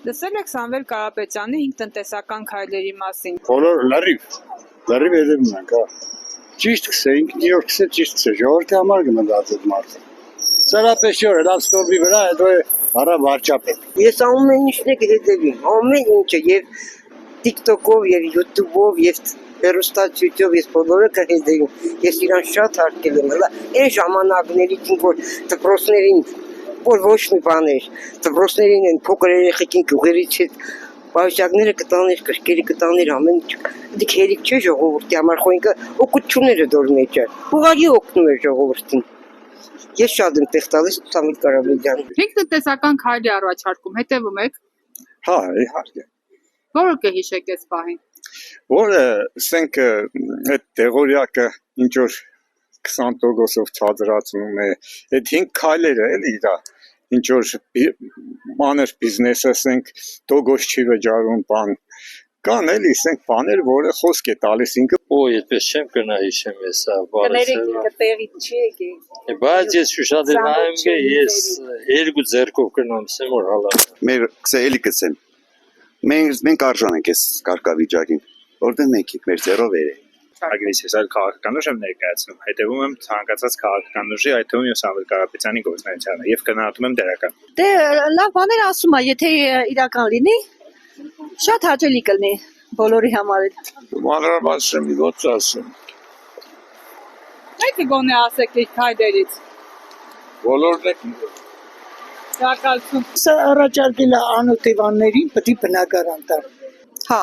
Լսել եք Սամվել Կարապետյանի 5 տնտեսական քայլերի մասին։ Բոլոր լրիվ եդեմ ենք, հա։ Ճիշտ կսեինք, նիոր կսե ճիշտ կսե, ժողովրդի համար կմնաց այդ մարդը։ Սարապես չոր, լավ ստորբի վրա, հետո է արա վարչապետ։ Ես ամեն ինչն եք հետևում, ամեն ինչը, եւ TikTok-ով, եւ YouTube-ով, եւ հեռուստացույցով ես բոլորը կհետևում։ Ես իրան շատ հարգել եմ, հələ այն ժամանակներից, որ դպրոցներին, որ ոչ մի բան էր, դպրոցներին են փոքր երեխեքին գյուղերից հետ բաժակները կտաներ, կրկերի կտաներ, ամեն ինչ։ Դիք հերիք չէ ժողովրդի համար, խոյնքը օգուտությունները դոր մեջ է։ Ուղղակի օգնում է ժողովրդին։ Ես շատ եմ տեղ տալիս Սամվել Կարապետյանին։ 5 տնտեսական քայլի առաջարկում հետևում եք։ Հա, իհարկե։ Որը կհիշեք այս պահին։ Որը, ասենք, այդ տեղորյակը ինչ որ 20%-ով ցածրացնում է, այդ 5 քայլերը էլի իրա ինչ որ մանր բիզնես ասենք, տոգոս չի վճարում բան, կան էլի ասենք բաներ, որը խոսք է տալիս ինքը։ Այդպես չեմ կնա հիշեմ ես, Կներեք տեղից չի եկել։ բայց ես շուշադիր նայում եմ, ես երկու ձեռքով կնամ, ասեմ որ հալա։ Մեր էլի կսեմ։ Մենք արժան ենք այս կարգավիճակին, որտեղ մենք ենք, մեր ձեռով էր։ Ագրես ես այլ քաղաքական ուժ եմ ներկայացնում, հետևում եմ ցանկացած քաղաքական ուժի, այդ թվում եւ Սամվել Կարապետյանի գործունեությանը եւ գնահատում եմ դերական։ Դե լավ բաներ ասում է, եթե իրական լինի, շատ հաճելի կլինի բոլորի համար։ Մանրամասն մի ոնց ասեմ։ Եկեք գոնե ասեք իր քայլերից։ Բոլորն եք Շնորհակալություն։ Սա առաջարկել է անօթևաններին պետք է բնակարան տալ։ Հա,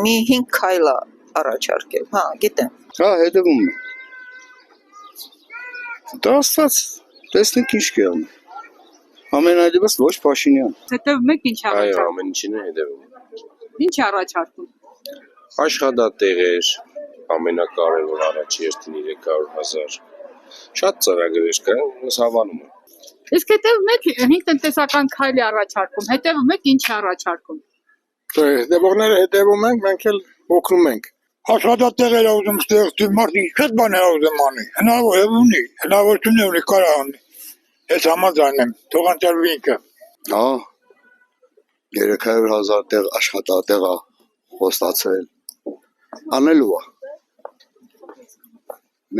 մի 5 քայլ առաջարկել, հա, գիտեմ։ Հա, հետևում եմ։ Դա աստված, տեսնենք ինչ կան։ Ամենայդպես ոչ Փաշինյան։ Հետևում եք ինչ առաջարկում։ ամեն ինչին է հետևում։ Ինչ առաջարկում։ Աշխատատեղեր, ամենակարևոր առաջի երթին 300,000։ Շատ ծրագրեր կան, ես հավանում եմ։ Իսկ հետևում եք 5 տնտեսական քայլի առաջարկում, հետևում եք ինչ առաջարկում։ Հետևողները հետևում ենք, մենք էլ օգնում ենք։ Աշխատատեղեր ուզում ստեղծի, մարդը շատ բան է ուզում անի, հնարավոր ունի, հնարավորություն ունի, կարա անի։ Ես համաձայն եմ, թող անցարվի ինքը։ Հա, 300,000 տեղ աշխատատեղ է խոստացել։ Անելու է։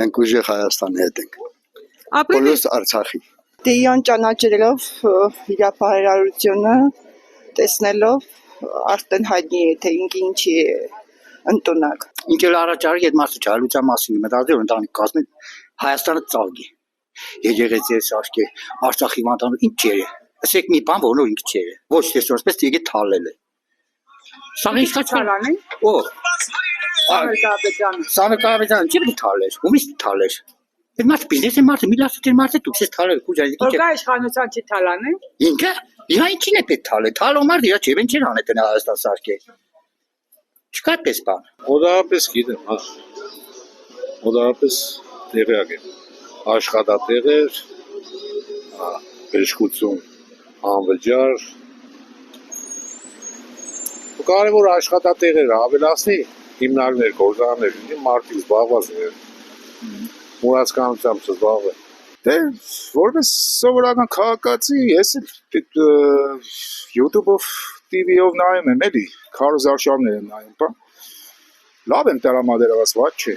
Մենք ուժեղ Հայաստանի հետ ենք։ Բոլորս Արցախի։ Դե իրան ճանաչելով իր բարերարությունը տեսնելով արդեն հայտնի է թե ինչի է ընտունակ։ Ինչ էլ առաջարկի այդ մարդը ճարլության մասին մտածել որ ընտանիք կազմեն Հայաստանը ծաղկի։ Եկեղեցի է սարքի, Արցախի վանդանը ինչ չէ։ Ասեք մի բան որ ինքը չէ։ Ոչ թե որպես եկե թալել է։ Սա ինչ կացալան է։ Օ։ Սամվել Կարապետյանը։ Սամվել Կարապետյանը չի թալել։ Ումից թալել։ Այդ մարդը բիզնես է մարդը, միլիարդեր մարդը դուք ես թալել քուջա։ Որ կա իշխանության չի թալանը։ Ինքը իհա ինչին է պետք թալել։ Թալո մարդ իրա չէ, ինչ անե տնա Հայաստան սարքի։ Չկա պես բան։ Մոդարապես գիտեմ, հա։ Մոդարապես տեղյակ եմ։ Աշխատատեղեր, բժշկություն, անվճար։ Կարևոր աշխատատեղեր ավելացնի, հիմնարկներ, գործարաններ, մարդիկ զբաղված են։ Մուրացկանությամբ զբաղվել։ Դե որպես սովորական քաղաքացի ես YouTube-ով TV-ով նայում եմ էլի, քարոզարշավներ եմ նայում, բան։ Լավ եմ տրամադրված, ված չէ։